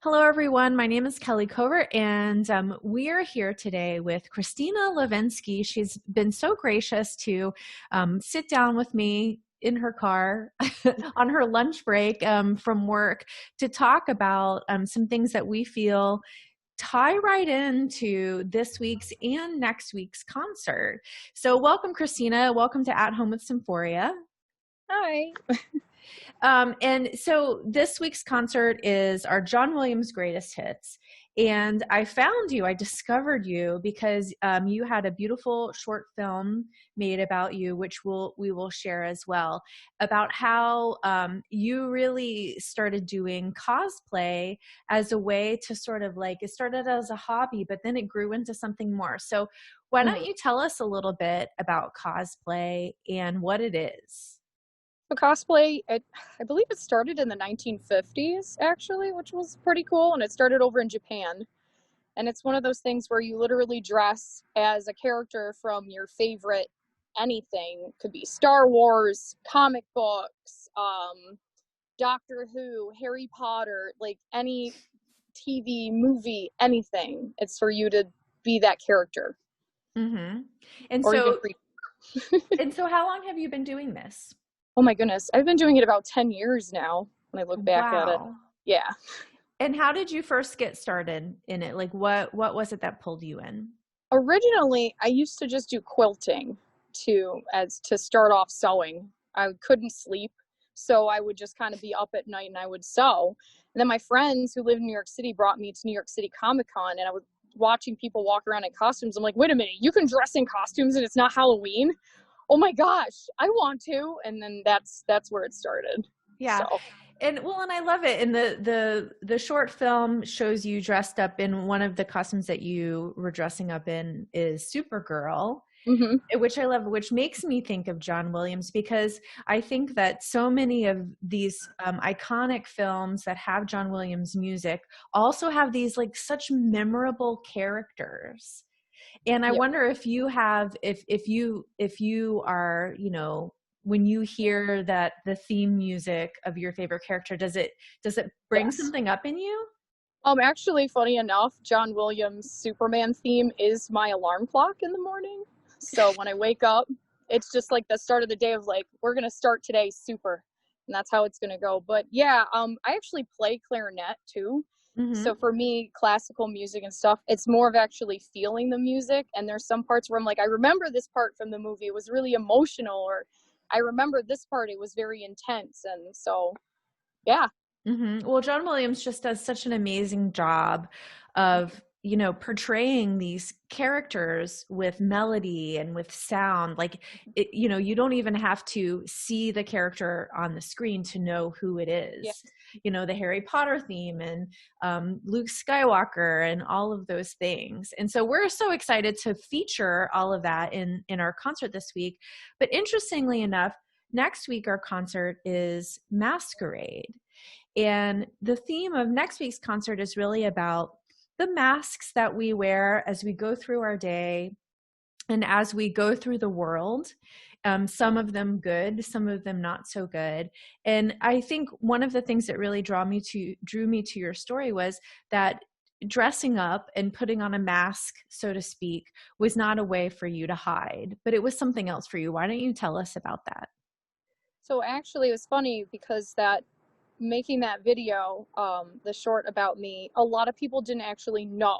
Hello, everyone. My name is Kelly Covert, and we are here today with Christina Lavinski. She's been so gracious to sit down with me in her car on her lunch break from work to talk about some things that we feel tie right into this week's and next week's concert. So welcome, Christina. Welcome to At Home with Symphoria. Hi. And so this week's concert is our John Williams Greatest Hits. And I found you, I discovered you because you had a beautiful short film made about you, which we will share as well, about how you really started doing cosplay as a way to sort of like, it started as a hobby, but then it grew into something more. So why don't you tell us a little bit about cosplay and what it is? So cosplay, I believe it started in the 1950s, actually, which was pretty cool. And it started over in Japan. And it's one of those things where you literally dress as a character from your favorite anything. Could be Star Wars, comic books, Doctor Who, Harry Potter, like any TV, movie, anything. It's for you to be that character. Mm-hmm. And or so, even and so how long have you been doing this? Oh my goodness, I've been doing it about 10 years now when I look back at it. Yeah. And how did you first get started in it? Like what was it that pulled you in? Originally, I used to just do quilting to start off sewing. I couldn't sleep, so I would just kind of be up at night and I would sew. And then my friends who live in New York City brought me to New York City Comic Con, and I was watching people walk around in costumes. I'm like, wait a minute, you can dress in costumes and it's not Halloween? Oh my gosh, I want to. And then that's where it started. Yeah. So. And I love it. And the short film shows you dressed up in one of the costumes that you were dressing up in is Supergirl, which I love, which makes me think of John Williams, because I think that so many of these iconic films that have John Williams music also have these like such memorable characters. And I wonder if you have, if you are, you know, when you hear that the theme music of your favorite character, does it bring something up in you? Actually, funny enough, John Williams' Superman theme is my alarm clock in the morning. So when I wake up, it's just like the start of the day of like, we're going to start today super. And that's how it's going to go. But yeah, I actually play clarinet too. So for me, classical music and stuff, it's more of actually feeling the music. And there's some parts where I'm like, I remember this part from the movie. It was really emotional. Or I remember this part. It was very intense. And so, yeah. Well, John Williams just does such an amazing job of, you know, portraying these characters with melody and with sound. Like, it, you know, you don't even have to see the character on the screen to know who it is. Yes. You know, the Harry Potter theme and Luke Skywalker and all of those things. And so we're so excited to feature all of that in our concert this week. But interestingly enough, next week our concert is Masquerade. And the theme of next week's concert is really about the masks that we wear as we go through our day and as we go through the world. Some of them good, some of them not so good. And I think one of the things that really drew me to your story was that dressing up and putting on a mask, so to speak, was not a way for you to hide, but it was something else for you. Why don't you tell us about that? So actually, it was funny because making that video, the short about me, a lot of people didn't actually know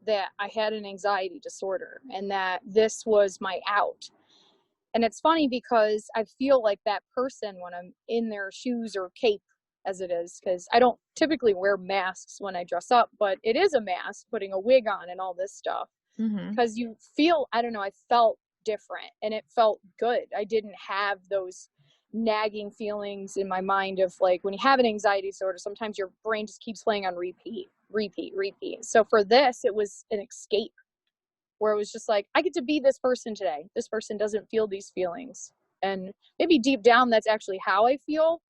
that I had an anxiety disorder and that this was my out. And it's funny because I feel like that person when I'm in their shoes or cape, as it is, because I don't typically wear masks when I dress up, but it is a mask, putting a wig on and all this stuff. Because you feel, I don't know, I felt different and it felt good. I didn't have those nagging feelings in my mind of like when you have an anxiety disorder, sometimes your brain just keeps playing on repeat. So for this, it was an escape where it was just like, I get to be this person today. This person doesn't feel these feelings. And maybe deep down, that's actually how I feel.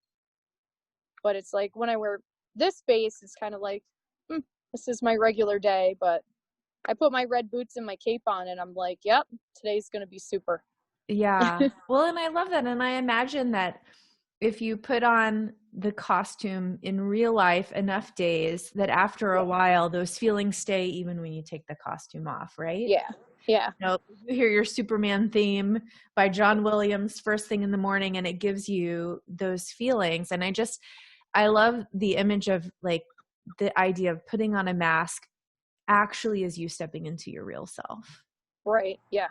But it's like when I wear this base, it's kind of like, this is my regular day. But I put my red boots and my cape on and I'm like, yep, today's going to be super. Yeah. Well, and I love that. And I imagine that if you put on the costume in real life enough days that after a Yeah. while those feelings stay even when you take the costume off, right? Yeah. Yeah. You know, you hear your Superman theme by John Williams first thing in the morning and it gives you those feelings. And I love the image of like the idea of putting on a mask actually is you stepping into your real self. Right. Yeah.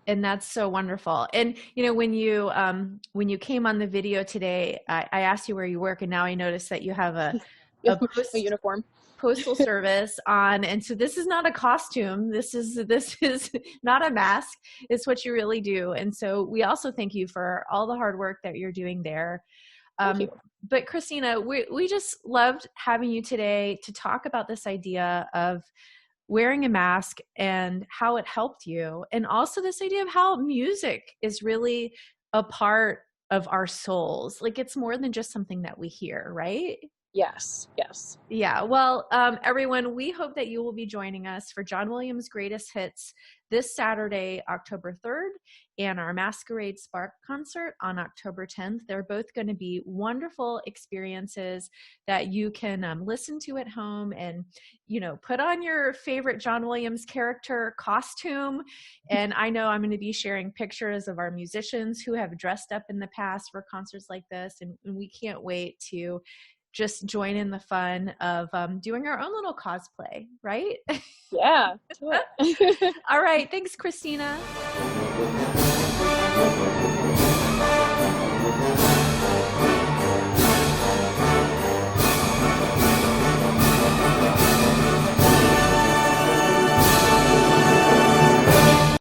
And that's so wonderful. And you know, when you came on the video today, I asked you where you work, and now I noticed that you have a A uniform. postal service on. And so this is not a costume. This is not a mask. It's what you really do. And so we also thank you for all the hard work that you're doing there. Thank you. But Christina, we just loved having you today to talk about this idea of wearing a mask and how it helped you, and also this idea of how music is really a part of our souls. Like it's more than just something that we hear, right? Yes. Yes. Yeah. Well, everyone, we hope that you will be joining us for John Williams' Greatest Hits this Saturday, October 3rd, and our Masquerade Spark concert on October 10th. They're both going to be wonderful experiences that you can listen to at home and, you know, put on your favorite John Williams character costume. And I know I'm going to be sharing pictures of our musicians who have dressed up in the past for concerts like this. And we can't wait to just join in the fun of doing our own little cosplay, right? Yeah. Do it. All right. Thanks, Christina.